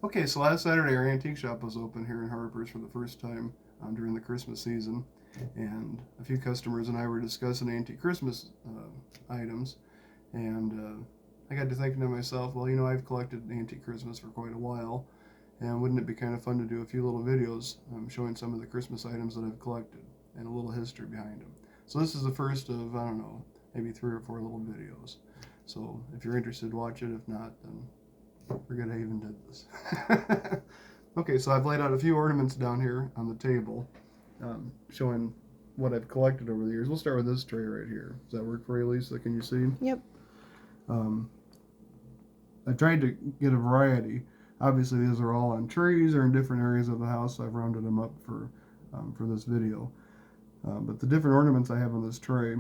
Okay, so last Saturday our antique shop was open here in Harper's for the first time during the Christmas season, and a few customers and I were discussing antique Christmas items, and I got to thinking to myself, well, I've collected antique Christmas for quite a while, and wouldn't it be kind of fun to do a few little videos showing some of the Christmas items that I've collected and a little history behind them. So this is the first of, I don't know, maybe 3 or 4 little videos. So if you're interested, watch it. If not, then forget I even did this. Okay, so I've laid out a few ornaments down here on the table, showing what I've collected over the years. We'll start with this tray right here. Does that work for you, Lisa? Can you see? Yep. Um, I tried to get a variety. Obviously, these are all on trees or in different areas of the house. So I've rounded them up for this video. But the different ornaments I have on this tray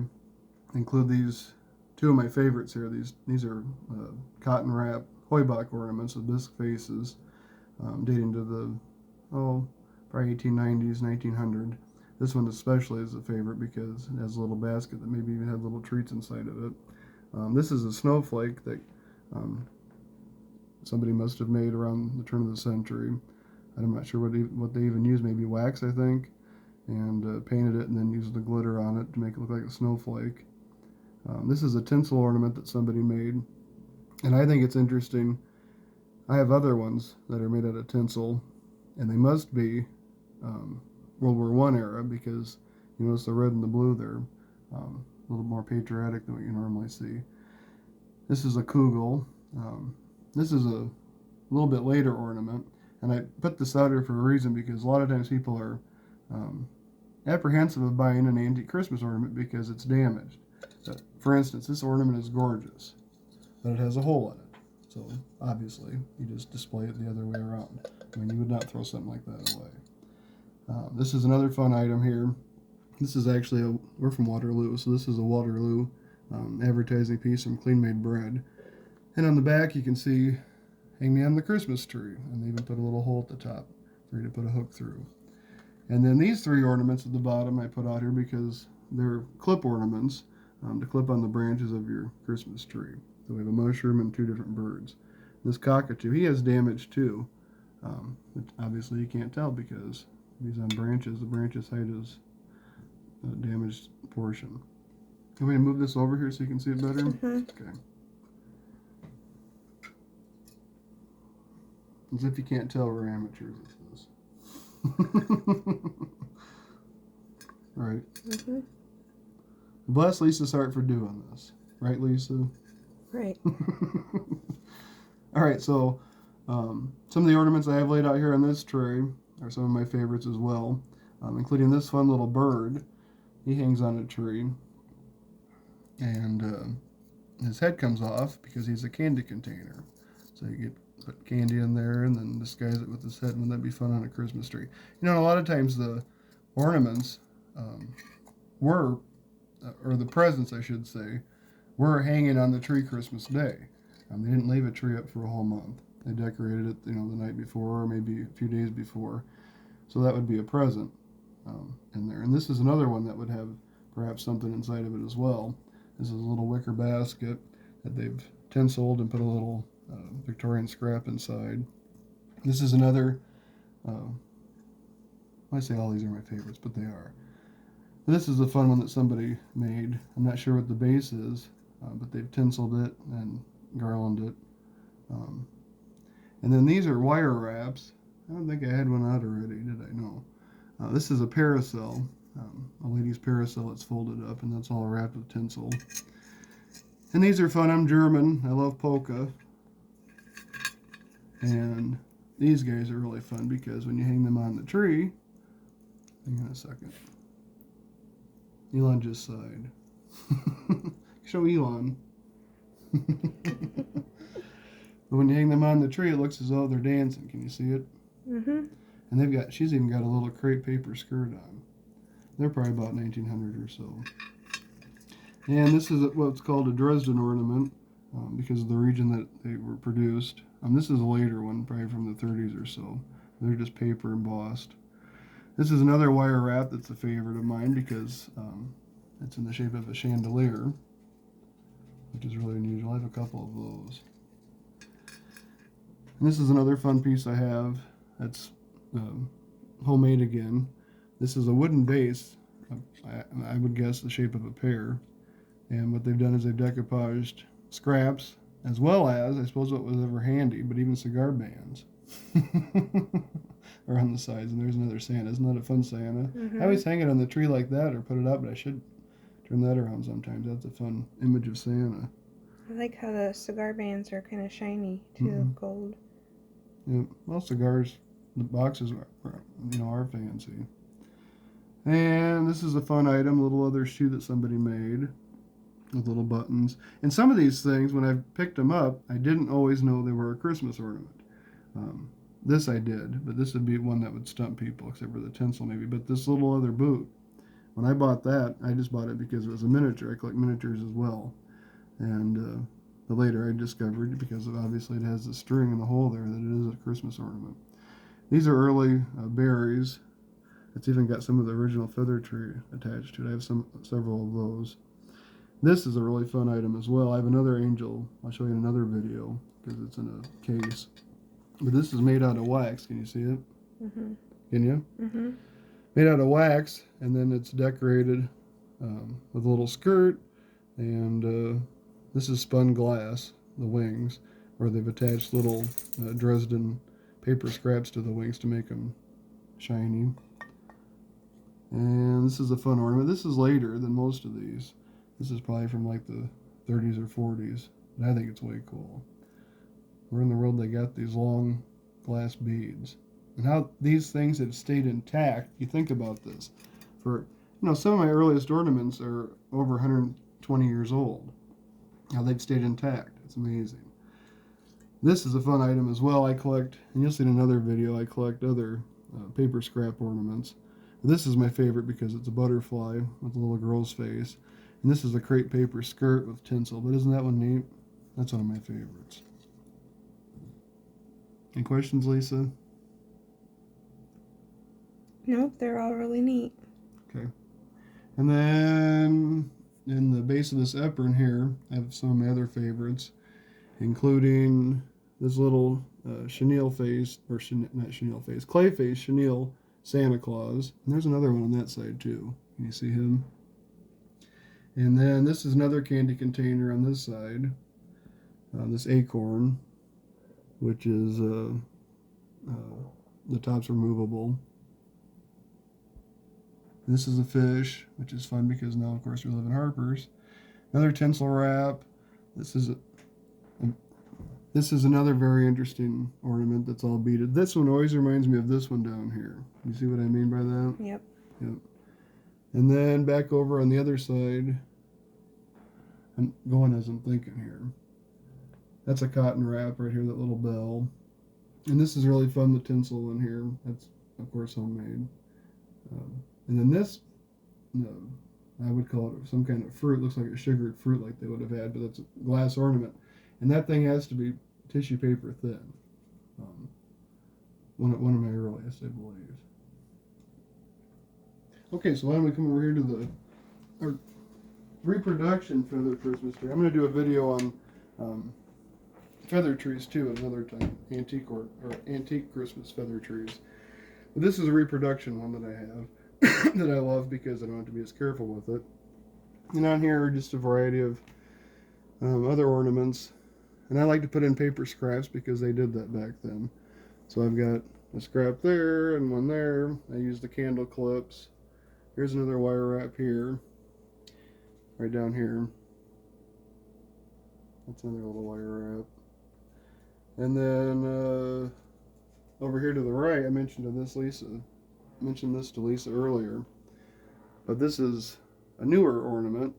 include these two of my favorites here. These are cotton wrap Heubock ornaments with disc faces, dating to the probably 1890s, 1900. This one especially is a favorite because it has a little basket that maybe even had little treats inside of it. This is a snowflake that somebody must have made around the turn of the century. I'm not sure what they even used, maybe wax, I think, and painted it and then used the glitter on it to make it look like a snowflake. This is a tinsel ornament that somebody made, and I think it's interesting. I have other ones that are made out of tinsel, and they must be World War One era because you notice the red and the blue there, a little more patriotic than what you normally see. This is a kugel. This is a little bit later ornament, and I put this out here for a reason because a lot of times people are apprehensive of buying an antique Christmas ornament because it's damaged. For instance, this ornament is gorgeous, but it has a hole in it. So obviously, you just display it the other way around. I mean, you would not throw something like that away. This is another fun item here. This is actually we're from Waterloo, so this is a Waterloo advertising piece from Clean Made Bread. And on the back, you can see, hang me on the Christmas tree. And they even put a little hole at the top for you to put a hook through. And then these 3 ornaments at the bottom I put out here because they're clip ornaments to clip on the branches of your Christmas tree. So we have a mushroom and 2 different birds. This cockatoo, he has damage too. Which obviously you can't tell because he's on branches. The branches hide his damaged portion. You want me to move this over here so you can see it better? Okay. As if you can't tell we're amateurs at this. Right. Bless Lisa's heart for doing this. Right, Lisa? Right. All right, so some of the ornaments I have laid out here on this tray are some of my favorites as well, including this fun little bird. He hangs on a tree, and his head comes off because he's a candy container. So you put candy in there and then disguise it with his head. Wouldn't that be fun on a Christmas tree? A lot of times the ornaments or the presents, I should say, were hanging on the tree Christmas Day. They didn't leave a tree up for a whole month. They decorated it, the night before or maybe a few days before. So that would be a present in there. And this is another one that would have perhaps something inside of it as well. This is a little wicker basket that they've tinseled and put a little Victorian scrap inside. This is another, I say all these are my favorites, but they are. This is a fun one that somebody made. I'm not sure what the base is, but they've tinseled it and garlanded it. And then these are wire wraps. I don't think I had one out already, did I? No. This is a parasol, a lady's parasol that's folded up, and that's all wrapped with tinsel. And these are fun. I'm German. I love polka. And these guys are really fun because when you hang them on the tree, hang on a second. Elon just sighed. Show Elon. But when you hang them on the tree, it looks as though they're dancing. Can you see it? And she's even got a little crepe paper skirt on. They're probably about 1900 or so. And this is what's called a Dresden ornament because of the region that they were produced. This is a later one, probably from the 30s or so. They're just paper embossed. This is another wire wrap that's a favorite of mine because it's in the shape of a chandelier, which is really unusual. I have a couple of those. And this is another fun piece I have that's homemade again. This is a wooden base, I would guess the shape of a pear. And what they've done is they've decoupaged scraps as well as, I suppose, what was ever handy, but even cigar bands are on the sides. And there's another Santa. Isn't that a fun Santa? Mm-hmm. I always hang it on the tree like that or put it up, but I should turn that around sometimes. That's a fun image of Santa. I like how the cigar bands are kind of shiny too, gold. Yeah, well, cigars, the boxes are fancy. And this is a fun item, a little other shoe that somebody made with little buttons. And some of these things, when I picked them up, I didn't always know they were a Christmas ornament. This I did, but this would be one that would stump people, except for the tinsel maybe. But this little other boot, when I bought that, I just bought it because it was a miniature. I collect miniatures as well. And but later I discovered, because obviously it has the string in the hole there, that it is a Christmas ornament. These are early berries. It's even got some of the original feather tree attached to it. I have several of those. This is a really fun item as well. I have another angel. I'll show you in another video because it's in a case. But this is made out of wax. Can you see it? Mm-hmm. Can you? Mm-hmm. Made out of wax, and then it's decorated with a little skirt. And this is spun glass, the wings, where they've attached little Dresden paper scraps to the wings to make them shiny. And this is a fun ornament. This is later than most of these. This is probably from like the 30s or 40s. And I think it's way cool. Where in the world they got these long glass beads? And how these things have stayed intact. You think about this. Some of my earliest ornaments are over 120 years old. How they've stayed intact. It's amazing. This is a fun item as well. I collect, and you'll see in another video, I collect other paper scrap ornaments. This is my favorite because it's a butterfly with a little girl's face. And this is a crepe paper skirt with tinsel. But isn't that one neat? That's one of my favorites. Any questions, Lisa? Nope, they're all really neat. Okay. And then in the base of this apron here, I have some of my other favorites, including this little chenille face, not chenille face, clay face chenille Santa Claus. And there's another one on that side too. Can you see him? And then this is another candy container on this side, this acorn, which is the top's removable. This is a fish, which is fun because now, of course, we live in Harper's. Another tinsel wrap. This is another very interesting ornament that's all beaded. This one always reminds me of this one down here. You see what I mean by that? Yep. Yep. And then back over on the other side, I'm going as I'm thinking here. That's a cotton wrap right here, that little bell. And this is really fun, the tinsel in here. That's, of course, homemade. And then this, I would call it some kind of fruit. Looks like a sugared fruit like they would have had, but it's a glass ornament. And that thing has to be tissue paper thin. One of my earliest, I believe. Okay, so why don't we come over here to our reproduction feather Christmas tree. I'm going to do a video on feather trees too another time, antique or antique Christmas feather trees. But this is a reproduction one that I have that I love because I don't have to be as careful with it. And on here are just a variety of other ornaments. And I like to put in paper scraps because they did that back then. So I've got a scrap there and one there. I use the candle clips. Here's another wire wrap here. Right down here. That's another little wire wrap. And then over here to the right, I mentioned this to Lisa earlier. But this is a newer ornament.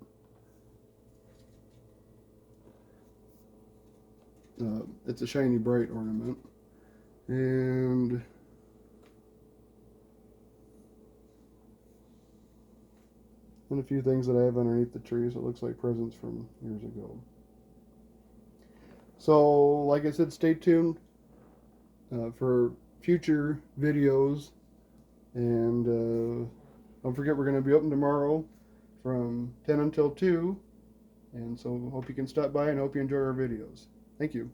It's a shiny bright ornament. And a few things that I have underneath the tree, so it looks like presents from years ago. So, like I said, stay tuned for future videos. And don't forget, we're going to be open tomorrow from 10 until 2. And so hope you can stop by and hope you enjoy our videos. Thank you.